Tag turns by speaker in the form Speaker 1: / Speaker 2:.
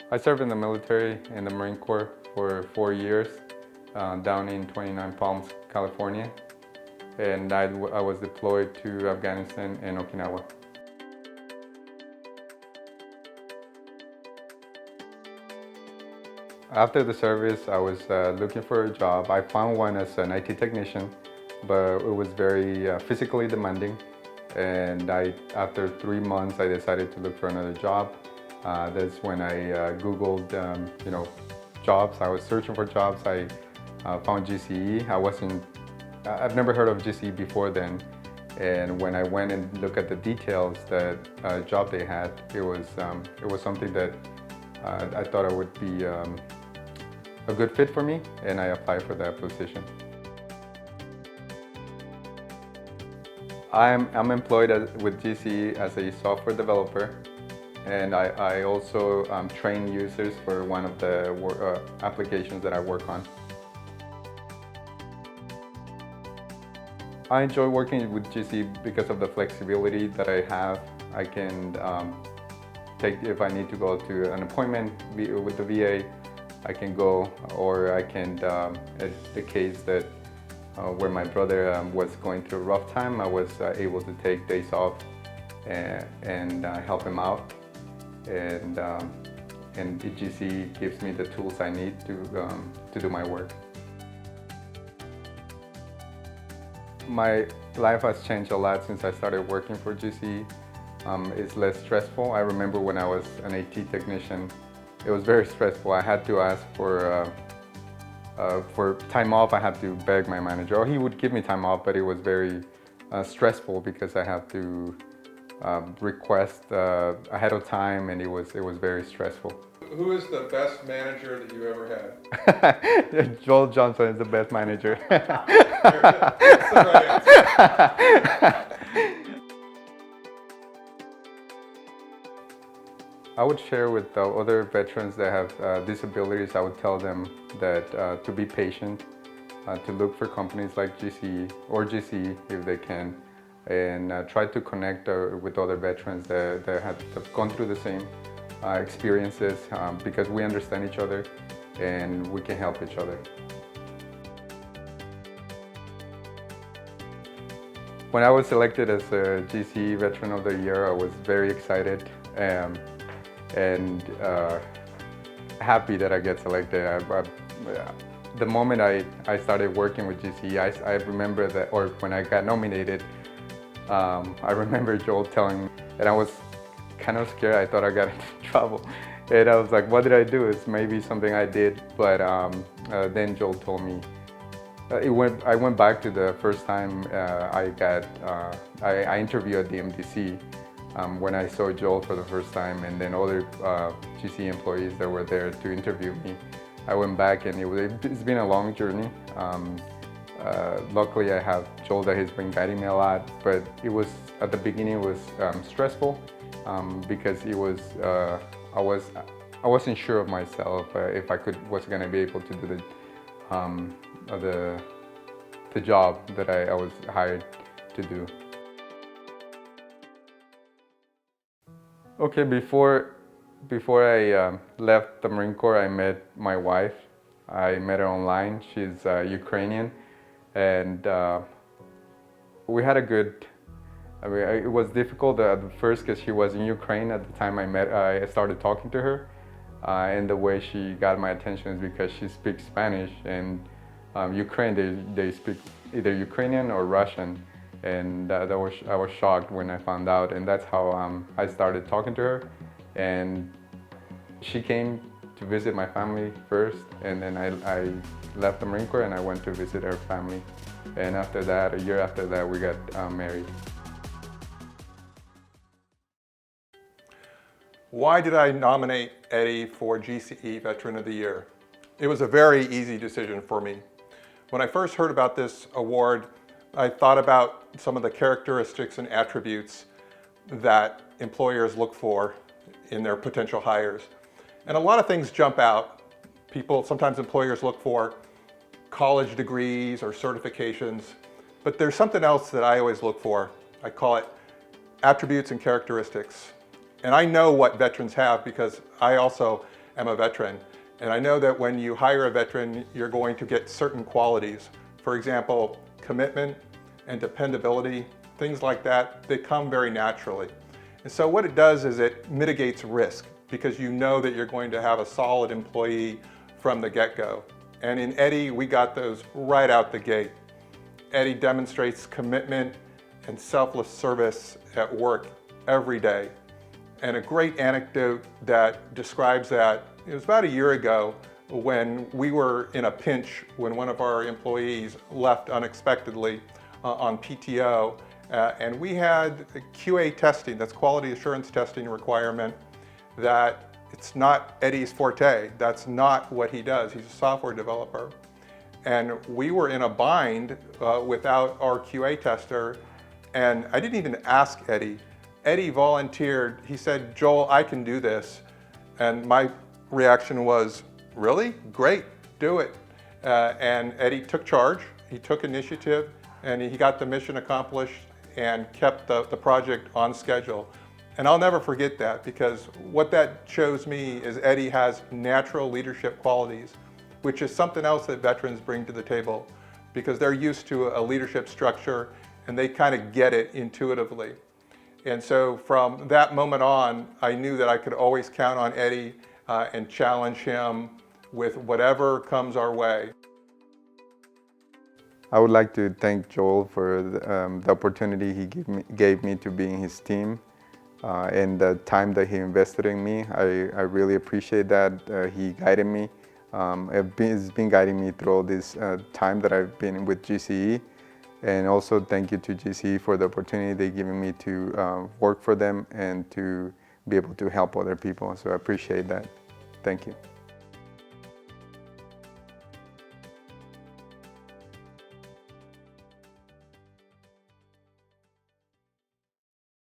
Speaker 1: I served in the military in the Marine Corps for 4 years down in 29 Palms, California, and I was deployed to Afghanistan and Okinawa. After the service, I was looking for a job. I found one as an IT technician, but it was very physically demanding. And after 3 months, I decided to look for another job. That's when I Googled, jobs. I was searching for jobs. I found GCE. I've never heard of GCE before then. And when I went and looked at the details, that job they had, it was something that I thought I would be a good fit for me, and I applied for that position. I'm employed with GCE as a software developer, and I also train users for one of the applications that I work on. I enjoy working with GCE because of the flexibility that I have. I can take, if I need to go to an appointment with the VA, I can go, or I can, as the case that where my brother was going through a rough time, I was able to take days off and help him out. And the GCE gives me the tools I need to do my work. My life has changed a lot since I started working for GCE. It's less stressful. I remember when I was an AT technician, it was very stressful. I had to ask for time off. I had to beg my manager, or he would give me time off, but it was very stressful because I have to request ahead of time, and it was very stressful.
Speaker 2: Who is the best manager that you ever had?
Speaker 1: Joel Johnson is the best manager.
Speaker 2: That's the right answer.
Speaker 1: I would share with the other veterans that have disabilities, I would tell them that to be patient, to look for companies like GCE or GCE if they can, and try to connect with other veterans that have gone through the same experiences, because we understand each other and we can help each other. When I was selected as a GCE Veteran of the Year, I was very excited and happy that I get selected. The moment I started working with GCE, I remember that, or when I got nominated, I remember Joel telling me, and I was kind of scared. I thought I got into trouble, and I was like, what did I do? It's maybe something I did, but then Joel told me. I went back to the first time I interviewed at the MDC when I saw Joel for the first time, and then other GCE employees that were there to interview me. I went back, and it's been a long journey. Luckily, I have Joel that has been guiding me a lot, but it was, at the beginning, it was stressful because it was, I wasn't sure of myself if I was going to be able to do the job that I was hired to do. Okay, before I left the Marine Corps, I met my wife. I met her online. She's Ukrainian, and we had a good. It was difficult at first because she was in Ukraine at the time I started talking to her, and the way she got my attention is because she speaks Spanish, and Ukraine they speak either Ukrainian or Russian. And I was shocked when I found out, and that's how I started talking to her. And she came to visit my family first, and then I left the Marine Corps and I went to visit her family. And after that, a year after that, we got married.
Speaker 2: Why did I nominate Eddy for GCE Veteran of the Year? It was a very easy decision for me. When I first heard about this award, I thought about some of the characteristics and attributes that employers look for in their potential hires. And a lot of things jump out. Sometimes employers look for college degrees or certifications, but there's something else that I always look for. I call it attributes and characteristics. And I know what veterans have because I also am a veteran. And I know that when you hire a veteran, you're going to get certain qualities. For example, commitment and dependability, things like that, they come very naturally. And so what it does is it mitigates risk because you know that you're going to have a solid employee from the get-go. And in Eddy, we got those right out the gate. Eddy demonstrates commitment and selfless service at work every day. And a great anecdote that describes that, it was about a year ago when we were in a pinch when one of our employees left unexpectedly on PTO. And we had a QA testing, that's quality assurance testing requirement, that it's not Eddy's forte. That's not what he does. He's a software developer. And we were in a bind without our QA tester. And I didn't even ask Eddy. Eddy volunteered. He said, Joel, I can do this. And my reaction was, really? Great, do it. And Eddy took charge. He took initiative and he got the mission accomplished and kept the project on schedule. And I'll never forget that because what that shows me is Eddy has natural leadership qualities, which is something else that veterans bring to the table because they're used to a leadership structure and they kind of get it intuitively. And so from that moment on, I knew that I could always count on Eddy and challenge him with whatever comes our way.
Speaker 1: I would like to thank Joel for the opportunity he gave me to be in his team and the time that he invested in me. I really appreciate that. He guided me. He's been guiding me through all this time that I've been with GCE. And also thank you to GCE for the opportunity they've given me to work for them and to be able to help other people. So I appreciate that. Thank you.